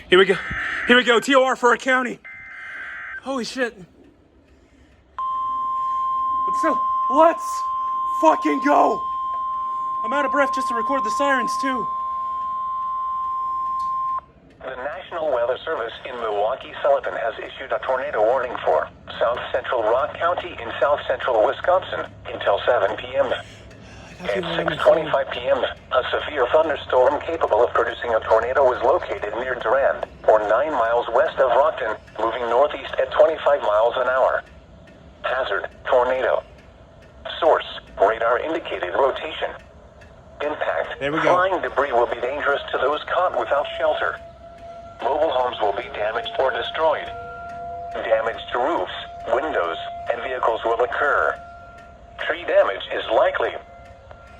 Here we go. Here we go. TOR for our county. Holy shit. Let's fucking go. I'm out of breath just to record the sirens too. The National Weather Service in Milwaukee-Sullivan has issued a tornado warning for south central Rock County in south central Wisconsin until 7 p.m. At 6:25 p.m., a severe thunderstorm capable of producing a tornado was located near Durand, or 9 miles west of Rockton, moving northeast at 25 miles an hour. Hazard, tornado. Source, radar indicated rotation. Impact, there we go. Flying debris will be dangerous to those caught without shelter. Mobile homes will be damaged or destroyed. Damage to roofs, windows, and vehicles will occur. Tree damage is likely.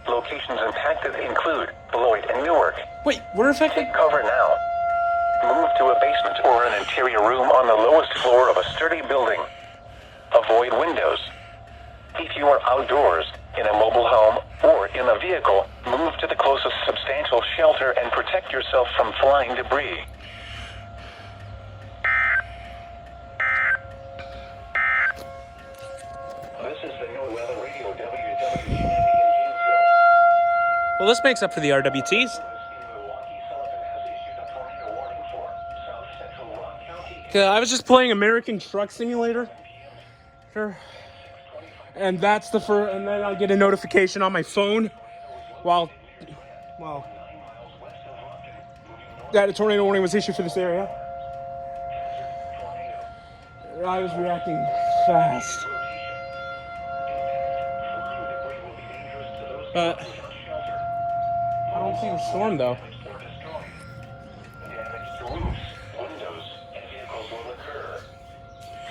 Locations impacted include Beloit and Newark. Wait, we're affected? Take cover now. Move to a basement or an interior room on the lowest floor of a sturdy building. Avoid windows. If you are outdoors, in a mobile home, or in a vehicle, move to the closest substantial shelter and protect yourself from flying debris. This is the New Weather Radio WWG in Janesville. Well, this makes up for the RWTs. I was just playing American Truck Simulator. Sure. And that's the first, and then I get a notification on my phone while that a tornado warning was issued for this area. I was reacting fast. But I don't see the storm though. Damage to roofs, windows, and vehicles will occur.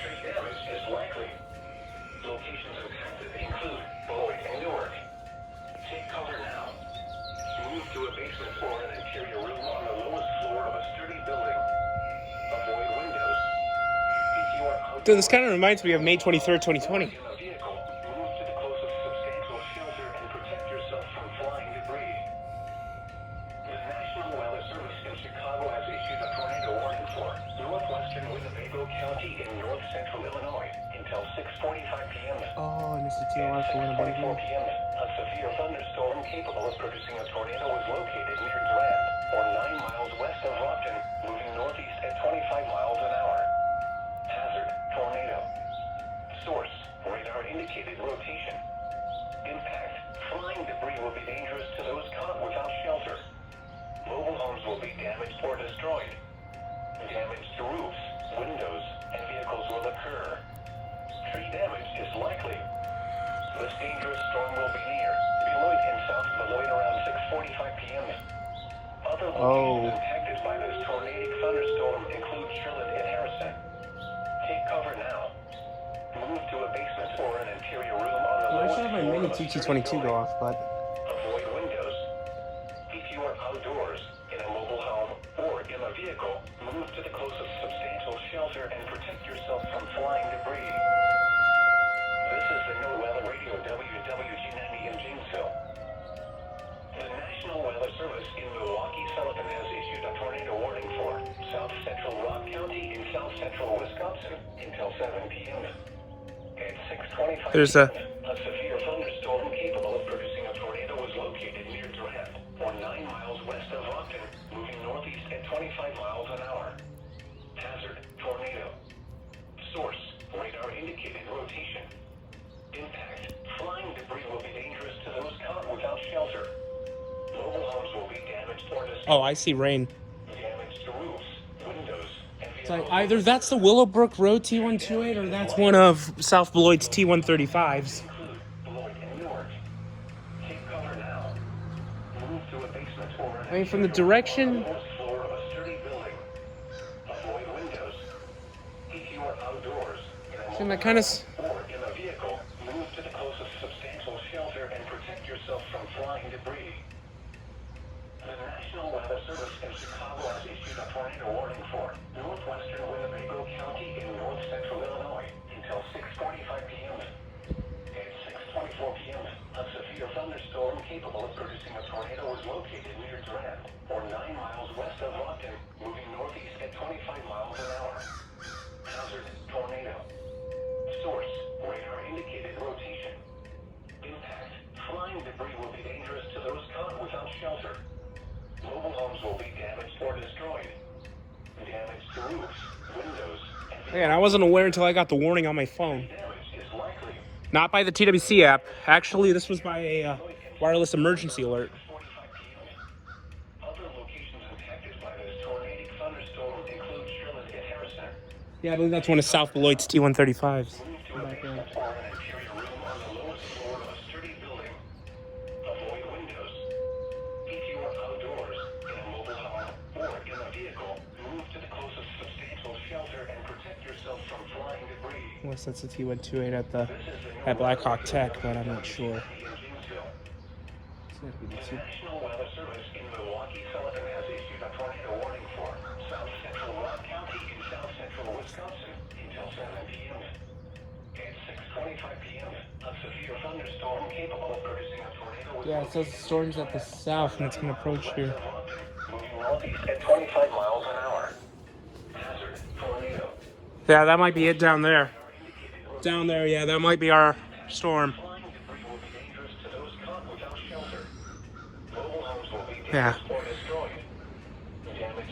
Tree damage is likely. Locations impacted include Beloit and Newark. Take cover now. Move to a basement or an interior room on the lowest floor of a sturdy building. Avoid windows. If you are outdoors, Dude, this kind of reminds me of May 23rd, 2020. in a vehicle, move to the closest substantial shelter and protect yourself from flying debris. The National Weather Service in Chicago has issued a tornado warning for northwestern Winnebago County in north central Illinois until 6:45 p.m. Oh, I missed the TOR At for 6:24 p.m., a severe thunderstorm capable of producing a tornado was located near Durand, or 9 miles west of Rockton, moving northeast at 25 miles an hour. Hazard, tornado. Source, radar indicated rotation. Impact, flying debris will be dangerous to those caught without shelter. Mobile homes will be damaged or destroyed. Damage to roofs, windows, and vehicles will occur. Tree damage is likely. This dangerous storm will be near Beloit and South Beloit around 6:45 p.m. Other locations impacted by this tornadic thunderstorm include Charlotte and Harrison. Take cover now. Move to a basement or an interior room on the I lowest should have my floor mini of a sturdy TT22 building. go off, but Avoid windows. If you are outdoors, in a mobile home, or in a vehicle, move to the closest substantial shelter and protect yourself from flying debris. This is the New Weather Radio WWG 90 in Janesville. The National Weather Service in Milwaukee-Sullivan has issued a tornado warning for south central Rock County in south central Wisconsin until 7 p.m. At 6:25 There's p.m., a severe thunderstorm capable of producing a tornado was located near Durand, or 9 miles west of Rockton, moving northeast at 25 miles an hour. Hazard, tornado. Source, radar indicated rotation. Impact, flying debris will be dangerous to those caught without shelter. Mobile homes will be damaged or destroyed. oh, I see rain. Damage to roofs, windows, and It's like vehicles. either that's the Willowbrook Road T128 or that's one of South Beloit's T135s. Include Beloit and Newark. Take cover now. Move to a basement or an I mean, from the interior room direction- on the lowest floor of a sturdy building. Avoid windows. If you are outdoors, in a And that mobile kind of. home or in a vehicle, move to the closest substantial shelter and protect yourself from flying debris. The National Weather Service in Chicago has issued a tornado warning for northwestern Winnebago County in north central Illinois until 6:45 p.m. At 6:24 p.m., a severe thunderstorm capable of producing a tornado was located near Durand, or 9 miles west of Rockton, moving northeast at 25 miles an hour. Hazard, tornado. Source, radar indicated rotation. Impact, flying debris will be dangerous to those caught without shelter. Mobile homes will be damaged or destroyed. Damage to roofs, windows, and Man, I wasn't aware until I got the warning on my phone. damage is likely. Not by the TWC app. Actually, this was by a wireless emergency alert. 45 p.m. Other locations impacted by this tornadic thunderstorm include Sherman and Harrison. Yeah, I believe that's one of South Beloit's T-135s. Move to a basement or an interior room on the lowest floor of a sturdy building. Avoid windows. If you are outdoors, in a mobile home, or in a vehicle, move to the closest substantial shelter and protect yourself from flying debris. Unless that's a T-128 at This is the at Blackhawk Tech, but I'm not sure. in Janesville. It's gotta be the The two. National Weather Service in Milwaukee Sullivan has issued a tornado warning for south central Rock County in south central Wisconsin until 7 p.m. At 6:25 p.m., a severe thunderstorm capable of producing a tornado was Yeah, it says the storm's at the south and it's gonna approach here. moving northeast at 25 miles an hour. Hazard, tornado. Yeah, that might be it down there. Down there, yeah, that might be our storm. Flying debris will be dangerous to those caught without shelter. Mobile homes will be Yeah. damaged or